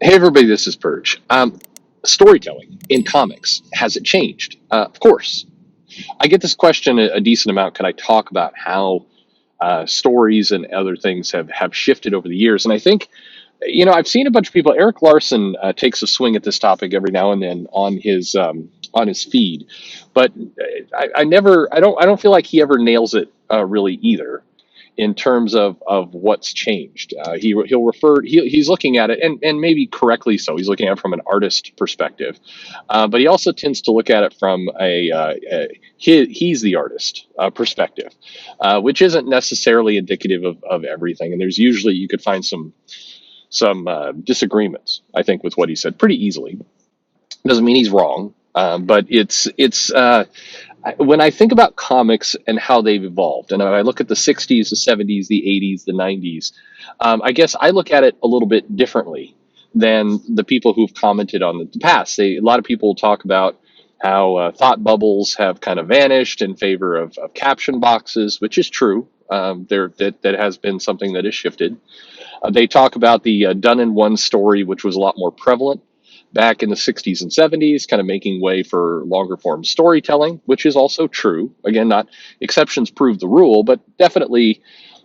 Hey everybody, this is Perch. Storytelling in comics, has it changed? Of course. I get this question a decent amount. Can I talk about how stories and other things have shifted over the years? And I think, I've seen a bunch of people. Eric Larson takes a swing at this topic every now and then on his feed, but I don't feel like he ever nails it really either in terms of what's changed. He's looking at it, and maybe correctly so. He's looking at it from an artist perspective, but he also tends to look at it from he's the artist perspective, which isn't necessarily indicative of everything. And there's usually you could find some disagreements, I think, with what he said pretty easily. Doesn't mean he's wrong, but it's when I think about comics and how they've evolved, and I look at the 60s, the 70s, the 80s, the 90s, I guess I look at it a little bit differently than the people who've commented on the past. A lot of people talk about how thought bubbles have kind of vanished in favor of caption boxes, which is true. That has been something that has shifted. They talk about the done in one story, which was a lot more prevalent back in the 60s and 70s, kind of making way for longer form storytelling, which is also true. Again, not exceptions prove the rule, but definitely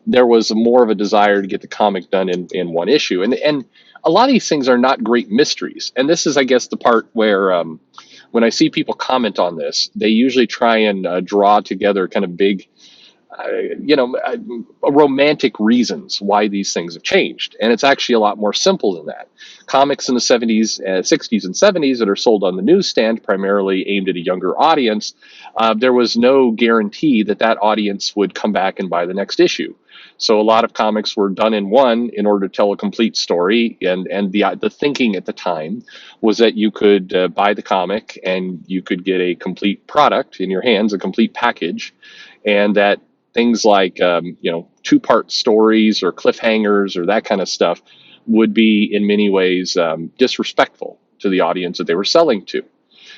there was more of a desire to get the comic done in one issue. And a lot of these things are not great mysteries. And this is, I guess, the part where when I see people comment on this, they usually try and draw together kind of big romantic reasons why these things have changed. And it's actually a lot more simple than that. Comics in the 70s, 60s, and 70s that are sold on the newsstand, primarily aimed at a younger audience, there was no guarantee that that audience would come back and buy the next issue. So a lot of comics were done in one in order to tell a complete story, and the thinking at the time was that you could buy the comic and you could get a complete product in your hands, a complete package, and that things like two-part stories or cliffhangers or that kind of stuff would be in many ways disrespectful to the audience that they were selling to.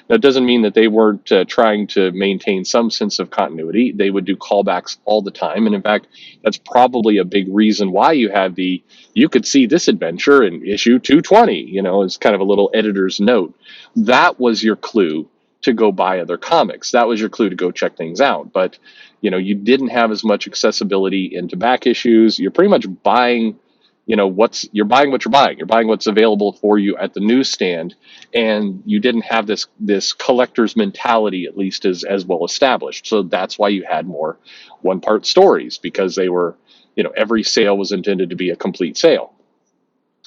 Now, it doesn't mean that they weren't trying to maintain some sense of continuity. They would do callbacks all the time, and in fact, that's probably a big reason why you could see this adventure in issue 220, as kind of a little editor's note. That was your clue to go buy other comics. That was your clue to go check things out. But you didn't have as much accessibility into back issues. You're pretty much buying, you're buying what you're buying. You're buying what's available for you at the newsstand, and you didn't have this collector's mentality, at least as well established. So that's why you had more one-part stories, because they were, every sale was intended to be a complete sale.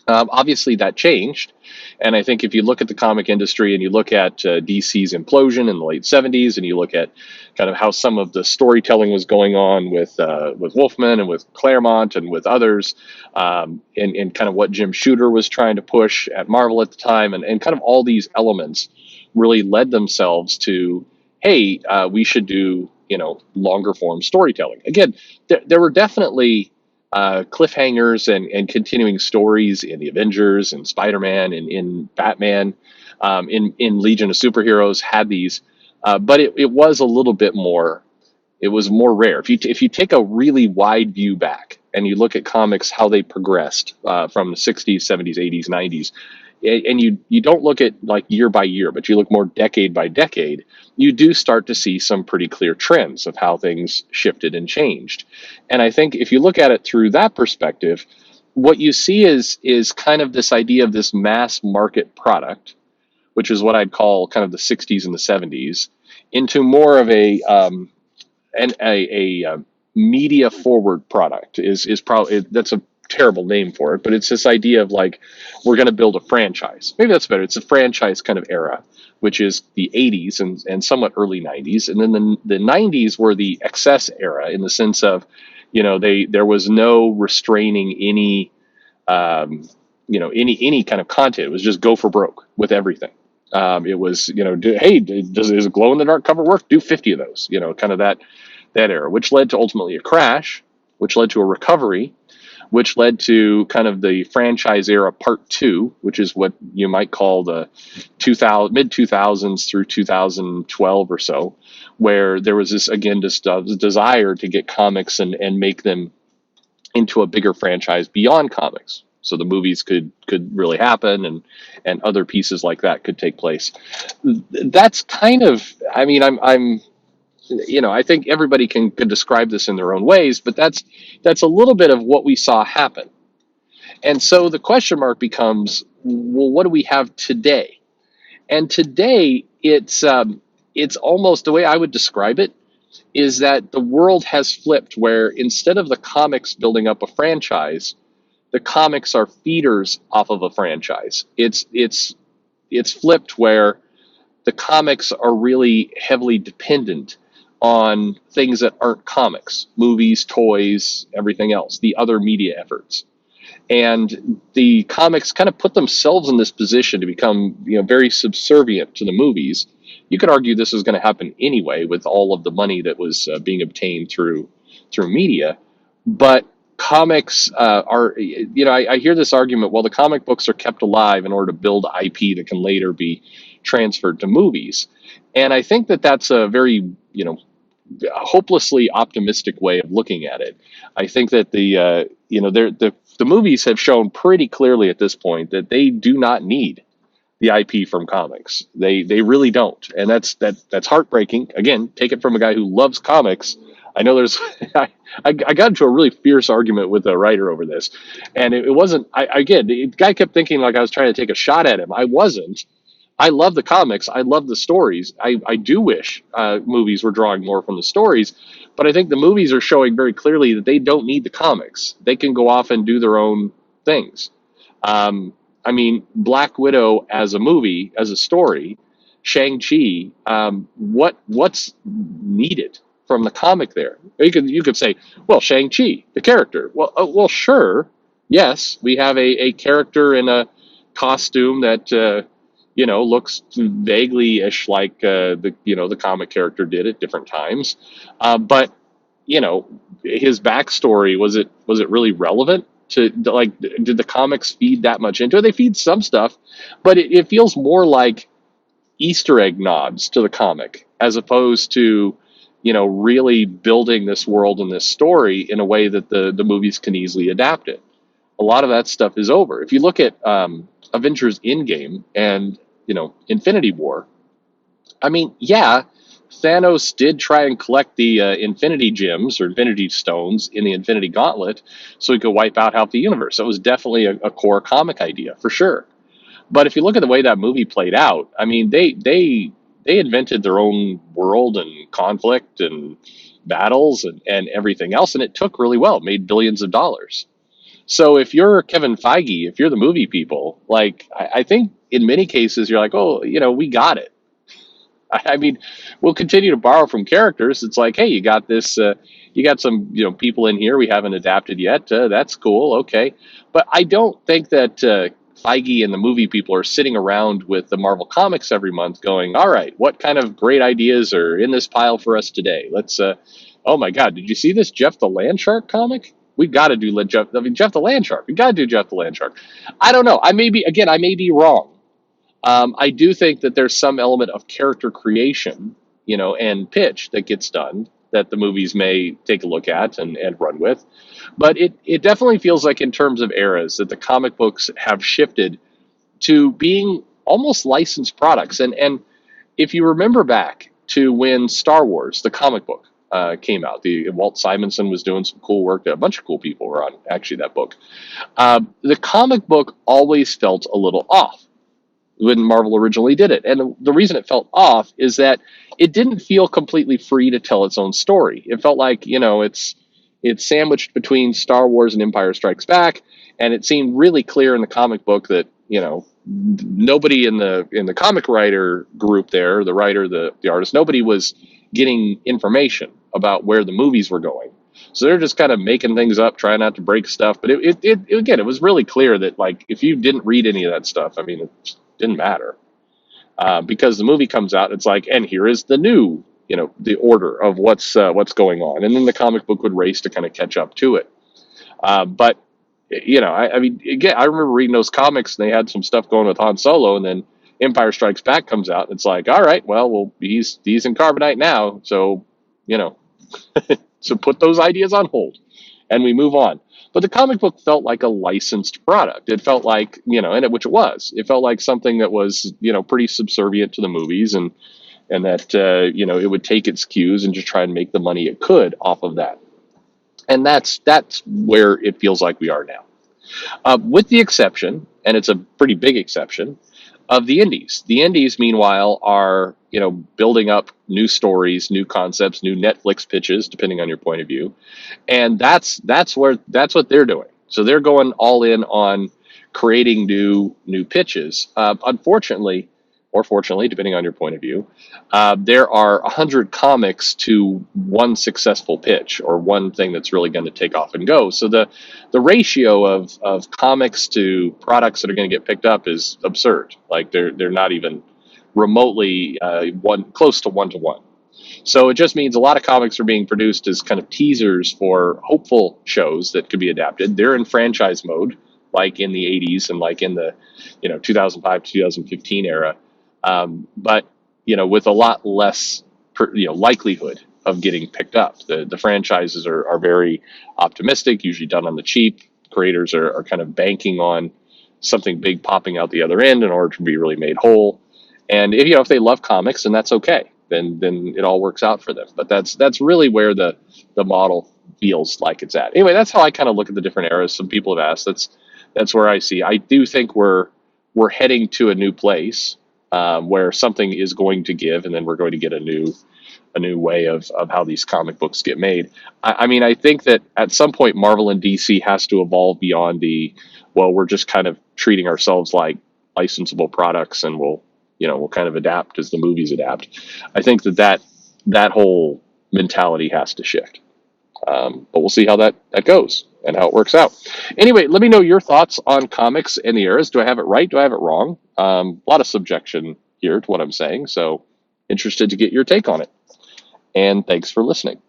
Obviously, that changed. And I think if you look at the comic industry and you look at DC's implosion in the late 70s, and you look at kind of how some of the storytelling was going on with Wolfman and with Claremont and with others, and kind of what Jim Shooter was trying to push at Marvel at the time, and kind of all these elements really led themselves to, hey, we should do, longer form storytelling. Again, there were definitely cliffhangers and continuing stories in the Avengers and Spider-Man and in Batman, in Legion of Superheroes had these, but it was a little bit more. It was more rare. If you take a really wide view back and you look at comics, how they progressed from the 60s, 70s, 80s, 90s, and you don't look at like year by year, but you look more decade by decade, you do start to see some pretty clear trends of how things shifted and changed. And I think if you look at it through that perspective, what you see is kind of this idea of this mass market product, which is what I'd call kind of the 60s and the 70s, into more of a media forward product is probably, that's a terrible name for it, but it's this idea of like, we're going to build a franchise. Maybe that's better. It's a franchise kind of era, which is the 80s and somewhat early 90s. And then the 90s were the excess era, in the sense of, there was no restraining any kind of content. It was just go for broke with everything. It was, does a glow in the dark cover work? Do 50 of those, kind of that era, which led to ultimately a crash, which led to a recovery, which led to kind of the franchise era part two, which is what you might call the mid 2000s through 2012 or so, where there was this, again, just desire to get comics and make them into a bigger franchise beyond comics. so the movies could really happen, and other pieces like that could take place. That's kind of, I mean, I'm I think everybody can describe this in their own ways, but that's a little bit of what we saw happen. And so the question mark becomes, well, what do we have today? And today, it's almost, the way I would describe it is that the world has flipped, where instead of the comics building up a franchise, the comics are feeders off of a franchise. It's flipped, where the comics are really heavily dependent on things that aren't comics: movies, toys, everything else, the other media efforts. And the comics kind of put themselves in this position to become, very subservient to the movies. You could argue this was going to happen anyway with all of the money that was being obtained through media. But comics are, I hear this argument, well, the comic books are kept alive in order to build IP that can later be transferred to movies. And I think that that's a very, hopelessly optimistic way of looking at it. I think that the movies have shown pretty clearly at this point that they do not need the IP from comics. They really don't, and that's heartbreaking. Again, take it from a guy who loves comics. I know there's I got into a really fierce argument with a writer over this, and it wasn't. Again, the guy kept thinking like I was trying to take a shot at him. I wasn't. I love the comics. I love the stories. I do wish movies were drawing more from the stories, but I think the movies are showing very clearly that they don't need the comics. They can go off and do their own things. I mean, Black Widow as a movie, as a story, Shang-Chi, what's needed from the comic there? You could say, well, Shang-Chi, the character. Well, sure, yes, we have a character in a costume that looks vaguely-ish like the comic character did at different times, but his backstory, was it really relevant to, like, did the comics feed that much into it? They feed some stuff, but it feels more like Easter egg nods to the comic, as opposed to really building this world and this story in a way that the movies can easily adapt it. A lot of that stuff is over. If you look at Avengers Endgame and Infinity War, I mean, yeah, Thanos did try and collect the Infinity Gems or Infinity Stones in the Infinity Gauntlet so he could wipe out half the universe. That was definitely a core comic idea for sure. But if you look at the way that movie played out, I mean, they invented their own world and conflict and battles and everything else, and it took really well. It made billions of dollars. So if you're Kevin Feige, if you're the movie people, like, I think in many cases you're like, oh, we got it. I mean, we'll continue to borrow from characters. It's like, hey, you got this, you got some, people in here we haven't adapted yet. That's cool. Okay. But I don't think that Feige and the movie people are sitting around with the Marvel Comics every month going, all right, what kind of great ideas are in this pile for us today? Let's, oh my God, did you see this Jeff the Landshark comic? We've got to do Jeff the Landshark. We got to do Jeff the Landshark. I don't know. I may be wrong. I do think that there's some element of character creation, and pitch that gets done that the movies may take a look at and run with. But it definitely feels like, in terms of eras, that the comic books have shifted to being almost licensed products. And if you remember back to when Star Wars, the comic book, came out, the Walt Simonson was doing some cool work. A bunch of cool people were on actually that book. The comic book always felt a little off when Marvel originally did it. And the reason it felt off is that it didn't feel completely free to tell its own story. It felt like, it's sandwiched between Star Wars and Empire Strikes Back, and it seemed really clear in the comic book that, nobody in the comic writer group there, the writer, the artist, nobody was getting information about where the movies were going. So they're just kind of making things up, trying not to break stuff. But it was really clear that, like, if you didn't read any of that stuff, I mean, it didn't matter, because the movie comes out. It's like, and here is the new, the order of what's going on, and then the comic book would race to kind of catch up to it. But I mean, again, I remember reading those comics, and they had some stuff going with Han Solo, and then Empire Strikes Back comes out, and it's like, all right, well, he's in carbonite now, so so put those ideas on hold. and we move on. But the comic book felt like a licensed product. It felt like, which it was. It felt like something that was, pretty subservient to the movies, and that it would take its cues and just try and make the money it could off of that. And that's where it feels like we are now, with the exception, and it's a pretty big exception, of the indies. The indies, meanwhile, are building up new stories, new concepts, new Netflix pitches, depending on your point of view, and that's what they're doing. So they're going all in on creating new pitches. Unfortunately, or fortunately, depending on your point of view, there are 100 comics to one successful pitch, or one thing that's really going to take off and go. So the ratio of comics to products that are going to get picked up is absurd. Like they're not even remotely one close to 1 to 1. So it just means a lot of comics are being produced as kind of teasers for hopeful shows that could be adapted. They're in franchise mode, like in the 80s and like in the 2005 to 2015 era, but with a lot less likelihood of getting picked up. The franchises are very optimistic, usually done on the cheap. Creators are kind of banking on something big popping out the other end in order to be really made whole. And if they love comics, and that's okay, then it all works out for them. But that's really where the model feels like it's at. Anyway, that's how I kind of look at the different eras. Some people have asked. That's where I see. I do think we're heading to a new place, where something is going to give, and then we're going to get a new way of how these comic books get made. I mean, I think that at some point Marvel and DC has to evolve beyond we're just kind of treating ourselves like licensable products, and we'll kind of adapt as the movies adapt. I think that whole mentality has to shift. But we'll see how that goes and how it works out. Anyway, let me know your thoughts on comics and the eras. Do I have it right? Do I have it wrong? A lot of subjection here to what I'm saying, so interested to get your take on it. And thanks for listening.